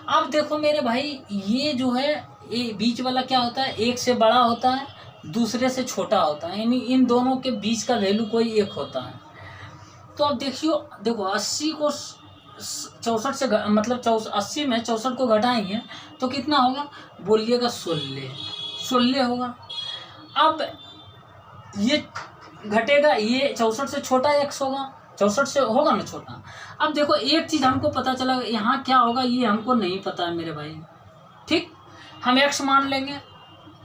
[SPEAKER 1] अब देखो मेरे भाई ये जो है ये बीच वाला क्या होता है, एक से बड़ा होता है दूसरे से छोटा होता है, यानी इन दोनों के बीच का वैल्यू कोई एक होता है। तो अब देखो 80 को 64 से मतलब 80 में 64 को घटाएंगे तो कितना होगा बोलिएगा 16 होगा। अब ये घटेगा, ये 64 से छोटा x होगा, 64 से होगा ना छोटा। अब देखो एक चीज़ हमको पता चला, यहाँ क्या होगा ये हमको नहीं पता है मेरे भाई, ठीक। हम x मान लेंगे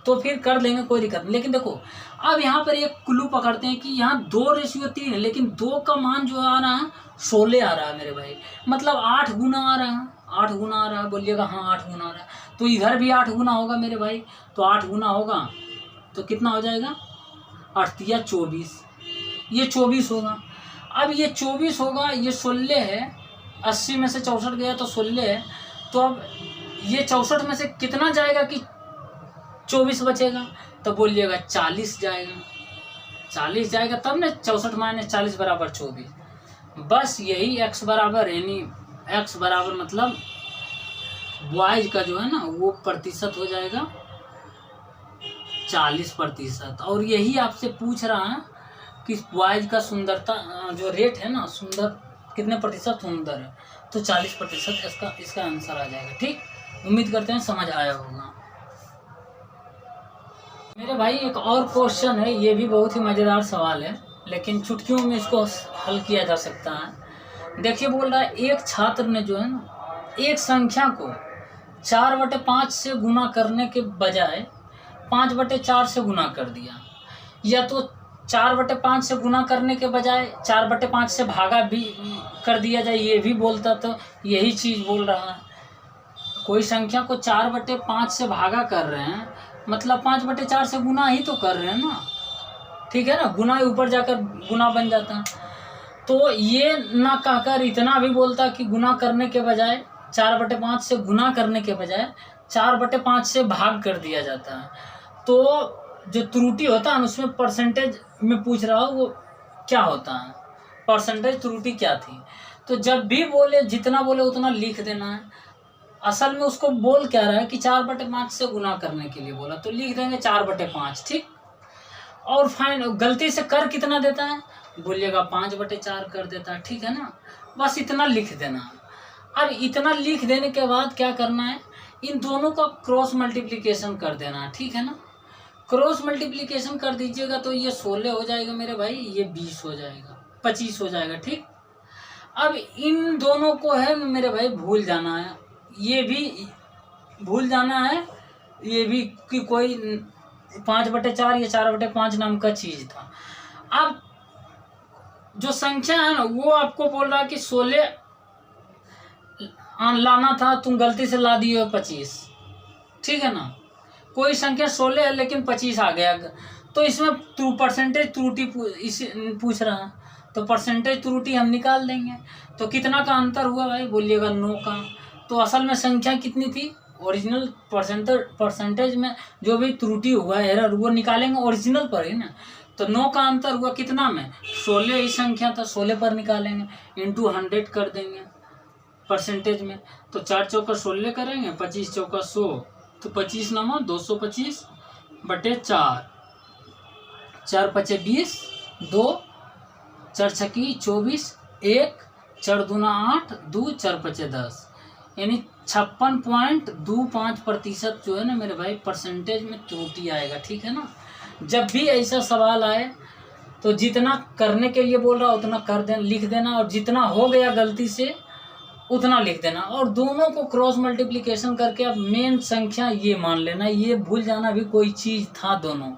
[SPEAKER 1] तो फिर कर लेंगे, कोई दिक्कत नहीं। लेकिन देखो अब यहाँ पर एक क्लू पकड़ते हैं कि यहाँ 2:3 है, लेकिन 2 का मान जो आ रहा है 16 आ रहा है मेरे भाई, मतलब 8 गुना आ रहा है, 8 गुना आ रहा है, बोलिएगा हाँ 8 गुना आ रहा है। तो इधर भी 8 गुना होगा मेरे भाई, तो 8 गुना होगा तो कितना हो जाएगा, 8 या 24, ये 24 होगा। अब ये 24 होगा, ये 16 है, 80 में से 64 गया तो 16 है, तो अब ये 64 में से कितना जाएगा कि 24 बचेगा, तो बोलिएगा 40 जाएगा, 40 जाएगा तब ना 64 माइनस 40 बराबर 24। बस यही x बराबर, यानी x बराबर मतलब बॉयज का जो है ना वो प्रतिशत हो जाएगा 40%। और यही आपसे पूछ रहा है कि बॉयज का सुंदरता जो रेट है ना, सुंदर कितने प्रतिशत सुंदर है, तो 40% इसका आंसर आ जाएगा। ठीक, उम्मीद करते हैं समझ आया होगा। मेरे भाई एक और क्वेश्चन है, ये भी बहुत ही मज़ेदार सवाल है, लेकिन चुटकियों में इसको हल किया जा सकता है। देखिए बोल रहा है, एक छात्र ने जो है ना एक संख्या को 4/5 से गुना करने के बजाय 5/4 से गुना कर दिया, या तो 4/5 से गुना करने के बजाय 4/5 से भागा भी कर दिया जाए, ये भी बोलता, तो यही चीज़ बोल रहा है। कोई संख्या को 4/5 से भागा कर रहे हैं, मतलब 5/4 से गुना ही तो कर रहे हैं ना, ठीक है ना, गुना ऊपर जाकर गुना बन जाता है। तो ये ना कहकर इतना भी बोलता कि गुना करने के बजाय 4/5 से गुना करने के बजाय 4/5 से भाग कर दिया जाता है। तो जो त्रुटि होता है उसमें परसेंटेज में पूछ रहा हूँ वो क्या होता है, परसेंटेज त्रुटि क्या थी। तो जब भी बोले जितना बोले उतना लिख देना है। असल में उसको बोल क्या रहा है कि 4/5 से गुना करने के लिए बोला, तो लिख देंगे 4/5। ठीक, और फाइन गलती से कर कितना देता है, बोलिएगा 5/4 कर देता है, ठीक है ना, बस इतना लिख देना। अब इतना लिख देने के बाद क्या करना है, इन दोनों का क्रॉस मल्टीप्लिकेशन कर देना है, ठीक है ना। क्रॉस मल्टीप्लिकेशन कर दीजिएगा तो ये 16 हो जाएगा मेरे भाई, ये 20 हो जाएगा, 25 हो जाएगा। ठीक, अब इन दोनों को है मेरे भाई भूल जाना है, ये भी भूल जाना है, ये भी कि कोई 5/4 या 4/5 नाम का चीज था। अब जो संख्या है ना वो आपको बोल रहा है कि 16 लाना था, तुम गलती से ला दिए हो 25, ठीक है ना। कोई संख्या 16 है लेकिन 25 आ गया, तो इसमें परसेंटेज त्रुटि पूछ रहा है, तो परसेंटेज त्रुटि हम निकाल देंगे। तो कितना का अंतर हुआ भाई, बोलिएगा 9 का। तो असल में संख्या कितनी थी, ओरिजिनल परसेंटेज में जो भी त्रुटि हुआ एरर वो निकालेंगे ओरिजिनल पर ही ना। तो 9 का अंतर हुआ कितना में, 16 ही संख्या था, 16 पर निकालेंगे, इंटू 100 कर देंगे परसेंटेज में। तो 4 चौका 16 करेंगे, 25 चौका 100, तो 25 नामा 225/4, 4 पचे 20, 2 4 छकी 24, 1 4 दूना 8, 2 4 पचे 10, यानी 56.25% जो है ना मेरे भाई परसेंटेज में त्रुटि आएगा, ठीक है ना। जब भी ऐसा सवाल आए तो जितना करने के लिए बोल रहा उतना कर देना, लिख देना, और जितना हो गया गलती से उतना लिख देना, और दोनों को क्रॉस मल्टीप्लिकेशन करके अब मेन संख्या ये मान लेना, ये भूल जाना भी कोई चीज़ था दोनों।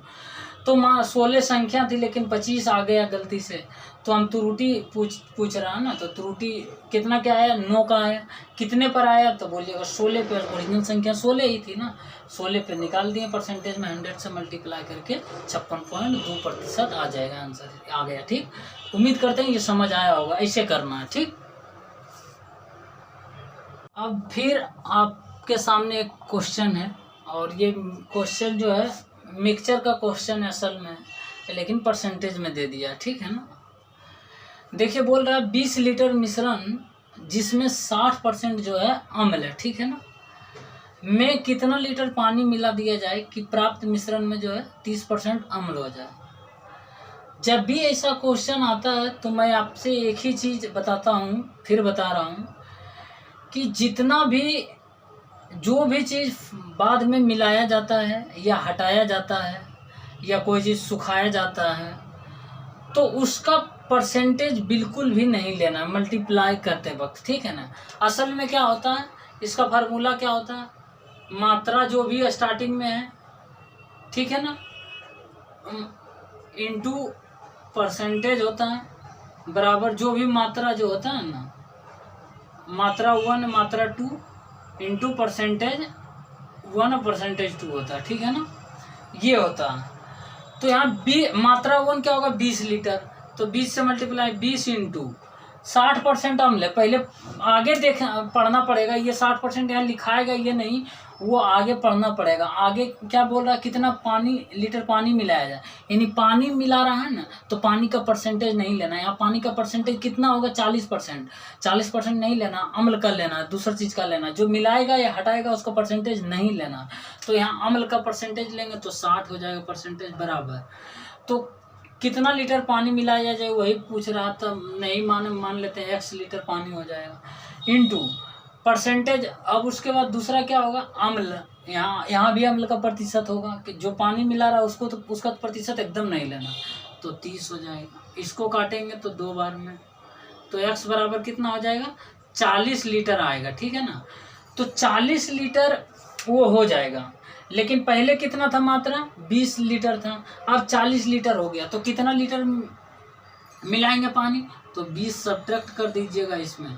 [SPEAKER 1] तो 16 संख्या थी लेकिन 25 आ गया गलती से, तो हम त्रुटि पूछ रहा है ना, तो त्रुटि कितना क्या आया, 9 का आया। कितने पर आया, तो बोलिएगा 16 पे, ओरिजिनल संख्या 16 ही थी ना, 16 पे निकाल दिए परसेंटेज में 100 से मल्टीप्लाई करके 56.2% आ जाएगा, आंसर आ गया। ठीक, उम्मीद करते हैं ये समझ आया होगा, ऐसे करना है। ठीक, अब फिर आपके सामने एक क्वेश्चन है, और ये क्वेश्चन जो है मिक्सचर का क्वेश्चन है असल में, लेकिन परसेंटेज में दे दिया, ठीक है ना। देखिए बोल रहा है 20 लीटर मिश्रण जिसमें 60% जो है अम्ल है, ठीक है ना, में कितना लीटर पानी मिला दिया जाए कि प्राप्त मिश्रण में जो है 30% अम्ल हो जाए। जब भी ऐसा क्वेश्चन आता है तो मैं आपसे एक ही चीज़ बताता हूँ, फिर बता रहा हूँ कि जितना भी जो भी चीज़ बाद में मिलाया जाता है या हटाया जाता है या कोई चीज़ सुखाया जाता है, तो उसका परसेंटेज बिल्कुल भी नहीं लेना मल्टीप्लाई करते वक्त, ठीक है ना। असल में क्या होता है, इसका फार्मूला क्या होता है, मात्रा जो भी स्टार्टिंग में है, ठीक है ना, इंटू परसेंटेज होता है, बराबर जो भी मात्रा जो होता है ना, मात्रा 1 मात्रा 2 इंटू परसेंटेज 1 और परसेंटेज 2 होता है, ठीक है ना, ये होता है। तो यहाँ मात्रा 1 क्या होगा 20 लीटर, तो 20 से मल्टीप्लाई 20 इंटू 60% अम्ल है। पहले आगे पढ़ना पड़ेगा, ये 60% यहाँ लिखाएगा ये नहीं, वो आगे पढ़ना पड़ेगा। आगे क्या बोल रहा है, कितना लीटर पानी मिलाया जाए, यानी पानी मिला रहा है ना, तो पानी का परसेंटेज नहीं लेना। यहाँ पानी का परसेंटेज कितना होगा 40%। 40% नहीं लेना, अम्ल का लेना, दूसरा चीज़ का लेना। जो मिलाएगा या हटाएगा उसका परसेंटेज नहीं लेना। तो यहाँ अम्ल का परसेंटेज लेंगे तो 60 हो जाएगा परसेंटेज बराबर। तो कितना लीटर पानी मिलाया जाए वही पूछ रहा था, नहीं मान लेते हैं x लीटर पानी हो जाएगा, इंटू परसेंटेज। अब उसके बाद दूसरा क्या होगा, अम्ल। यहाँ भी अम्ल का प्रतिशत होगा कि जो पानी मिला रहा है उसको, तो उसका प्रतिशत एकदम नहीं लेना, तो 30 हो जाएगा। इसको काटेंगे तो 2 बार में, तो x बराबर कितना हो जाएगा 40 लीटर आएगा, ठीक है ना। तो 40 लीटर वो हो जाएगा, लेकिन पहले कितना था मात्रा 20 लीटर था, अब 40 लीटर हो गया। तो कितना लीटर मिलाएंगे पानी, तो 20 सब्ट्रैक्ट कर दीजिएगा इसमें,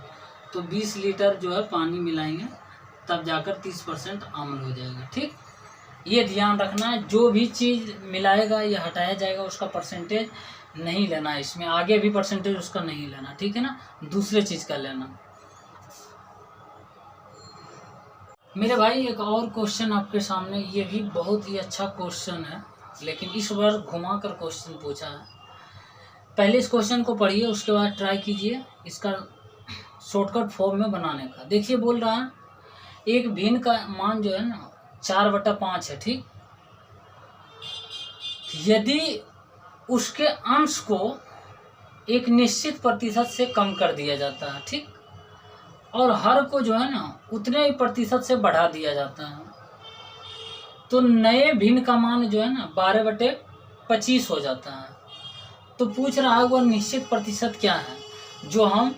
[SPEAKER 1] तो 20 लीटर जो है पानी मिलाएंगे, तब जाकर 30% अम्ल हो जाएगा, ठीक। ये ध्यान रखना है, जो भी चीज़ मिलाएगा या हटाया जाएगा उसका परसेंटेज नहीं लेना, इसमें आगे भी परसेंटेज उसका नहीं लेना, ठीक है ना, दूसरे चीज़ का लेना। मेरे भाई एक और क्वेश्चन आपके सामने, ये भी बहुत ही अच्छा क्वेश्चन है, लेकिन इस बार घुमा कर क्वेश्चन पूछा है। पहले इस क्वेश्चन को पढ़िए, उसके बाद ट्राई कीजिए इसका शॉर्टकट फॉर्म में बनाने का। देखिए बोल रहा है एक भिन्न का मान जो है ना 4/5 है, ठीक। यदि उसके अंश को एक निश्चित प्रतिशत से कम कर दिया जाता है, ठीक, और हर को जो है ना उतने ही प्रतिशत से बढ़ा दिया जाता है, तो नए भिन्न का मान जो है ना 12/25 हो जाता है। तो पूछ रहा है वो निश्चित प्रतिशत क्या है जो हम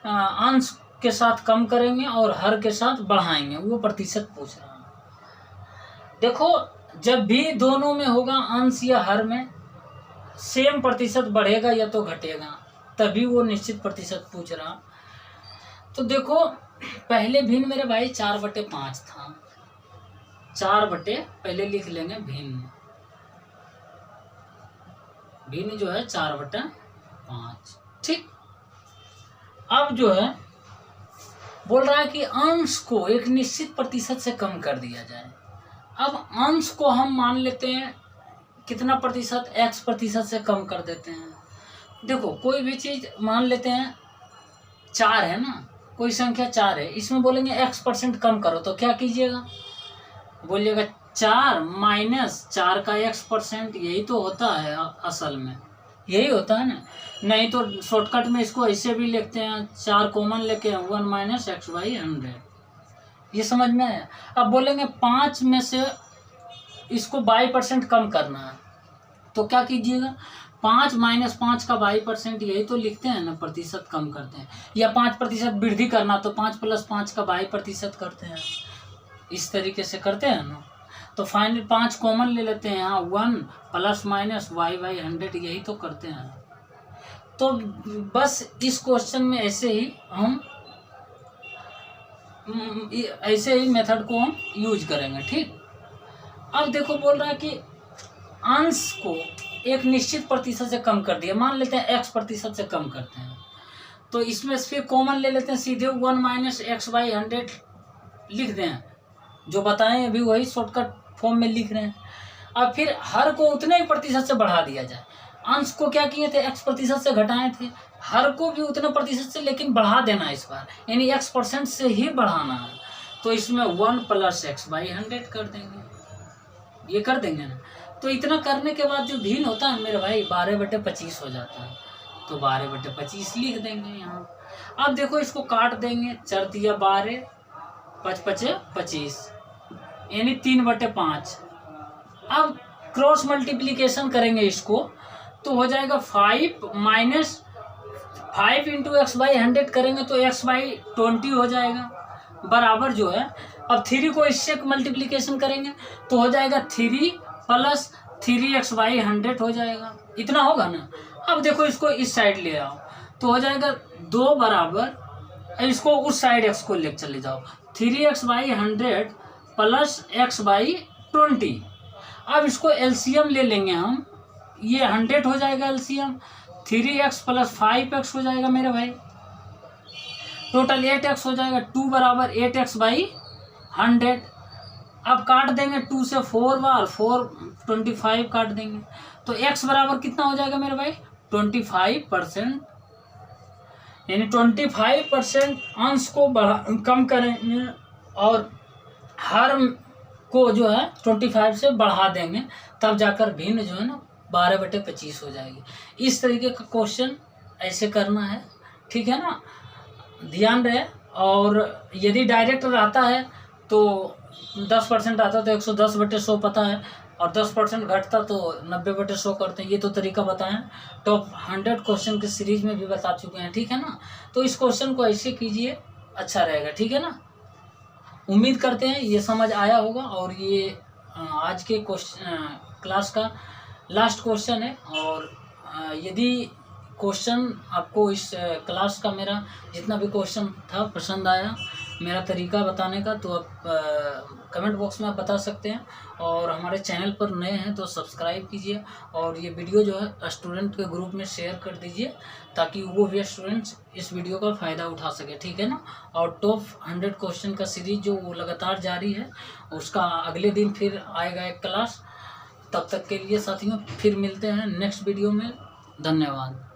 [SPEAKER 1] अंश के साथ कम करेंगे और हर के साथ बढ़ाएंगे, वो प्रतिशत पूछ रहा है। देखो जब भी दोनों में होगा अंश या हर में सेम प्रतिशत बढ़ेगा या तो घटेगा, तभी वो निश्चित प्रतिशत पूछ रहा। तो देखो पहले भिन्न मेरे भाई 4/5 था, 4 पहले लिख लेंगे भिन्न, भिन्न जो है 4/5, ठीक। अब जो है बोल रहा है कि अंश को एक निश्चित प्रतिशत से कम कर दिया जाए। अब अंश को हम मान लेते हैं कितना प्रतिशत, x% से कम कर देते हैं। देखो कोई भी चीज़ मान लेते हैं 4 है ना, कोई संख्या 4 है, इसमें बोलेंगे x% कम करो, तो क्या कीजिएगा, बोलिएगा 4 - 4 का x%, यही तो होता है असल में, यही होता है ना। नहीं तो शॉर्टकट में इसको ऐसे भी लिखते हैं, 4 कॉमन लेके 1 - x/100, ये समझ में आया। अब बोलेंगे 5 में से इसको 22% कम करना है, तो क्या कीजिएगा 5 - 5 का 22%, यही तो लिखते हैं ना, प्रतिशत कम करते हैं। या 5% वृद्धि करना, तो 5 + 5 का 22% करते हैं, इस तरीके से करते हैं ना। तो फाइनल 5 कॉमन ले लेते हैं, यहाँ 1 ± y/100, यही तो करते हैं। तो बस इस क्वेश्चन में ऐसे ही मेथड को हम यूज करेंगे, ठीक। अब देखो बोल रहा है कि अंश को एक निश्चित प्रतिशत से कम कर दिया, मान लेते हैं x% से कम करते हैं, तो इसमें से कॉमन ले लेते हैं, सीधे 1 - x/100 लिख दें, जो बताएं अभी वही शॉर्टकट फॉर्म में लिख रहे हैं। अब फिर हर को उतने ही प्रतिशत से बढ़ा दिया जाए। अंश को क्या किए थे x% से घटाए थे, हर को भी उतने प्रतिशत से लेकिन बढ़ा देना है इस बार, यानी x% से ही बढ़ाना है। तो इसमें 1 + x/100 कर देंगे, ये कर देंगे ना। तो इतना करने के बाद जो भिन्न होता है मेरे भाई 12/25 हो जाता है, तो 12/25 लिख देंगे यहाँ। अब देखो इसको काट देंगे, 4 × 12 = 5 × 25, यानी 3/5। अब क्रॉस मल्टीप्लिकेशन करेंगे इसको, तो हो जाएगा 5 - 5 × x/100 करेंगे तो x/20 हो जाएगा, बराबर जो है। अब 3 को इससे मल्टीप्लिकेशन करेंगे तो हो जाएगा 3 + 3x/100 हो जाएगा, इतना होगा ना। अब देखो इसको इस साइड ले आओ, तो हो जाएगा 2 = अब इसको उस साइड x को ले चले जाओ, 3x/100 प्लस x/20। अब इसको एलसीएम ले लेंगे हम, ये 100 हो जाएगा एलसीएम, 3x प्लस 5x हो जाएगा मेरे भाई, टोटल 8x हो जाएगा, 2 बराबर 8x/100। अब काट देंगे 2 से 4 बार, 4 25 काट देंगे, तो x बराबर कितना हो जाएगा मेरे भाई 25%, यानी 25% अंश को कम करेंगे और हर को जो है 25 से बढ़ा देंगे, तब जाकर भिन्न जो है ना 12/25 हो जाएगी। इस तरीके का क्वेश्चन ऐसे करना है, ठीक है ना, ध्यान रहे। और यदि डायरेक्ट रहता है तो 10% आता तो 110/100 पता है, और 10% घटता तो 90/100 करते हैं। ये तो तरीका बताएं, टॉप 100 क्वेश्चन के सीरीज में भी बता चुके हैं, ठीक है ना। तो इस क्वेश्चन को ऐसे कीजिए, अच्छा रहेगा, ठीक है ना। उम्मीद करते हैं ये समझ आया होगा, और ये आज के क्लास का लास्ट क्वेश्चन है। और यदि क्वेश्चन आपको इस क्लास का मेरा जितना भी क्वेश्चन था पसंद आया, मेरा तरीका बताने का, तो आप कमेंट बॉक्स में आप बता सकते हैं। और हमारे चैनल पर नए हैं तो सब्सक्राइब कीजिए, और ये वीडियो जो है स्टूडेंट के ग्रुप में शेयर कर दीजिए, ताकि वो भी स्टूडेंट्स इस वीडियो का फ़ायदा उठा सके, ठीक है ना। और टॉप 100 क्वेश्चन का सीरीज जो लगातार जारी है, उसका अगले दिन फिर आएगा एक क्लास। तब तक के लिए साथियों फिर मिलते हैं नेक्स्ट वीडियो में। धन्यवाद।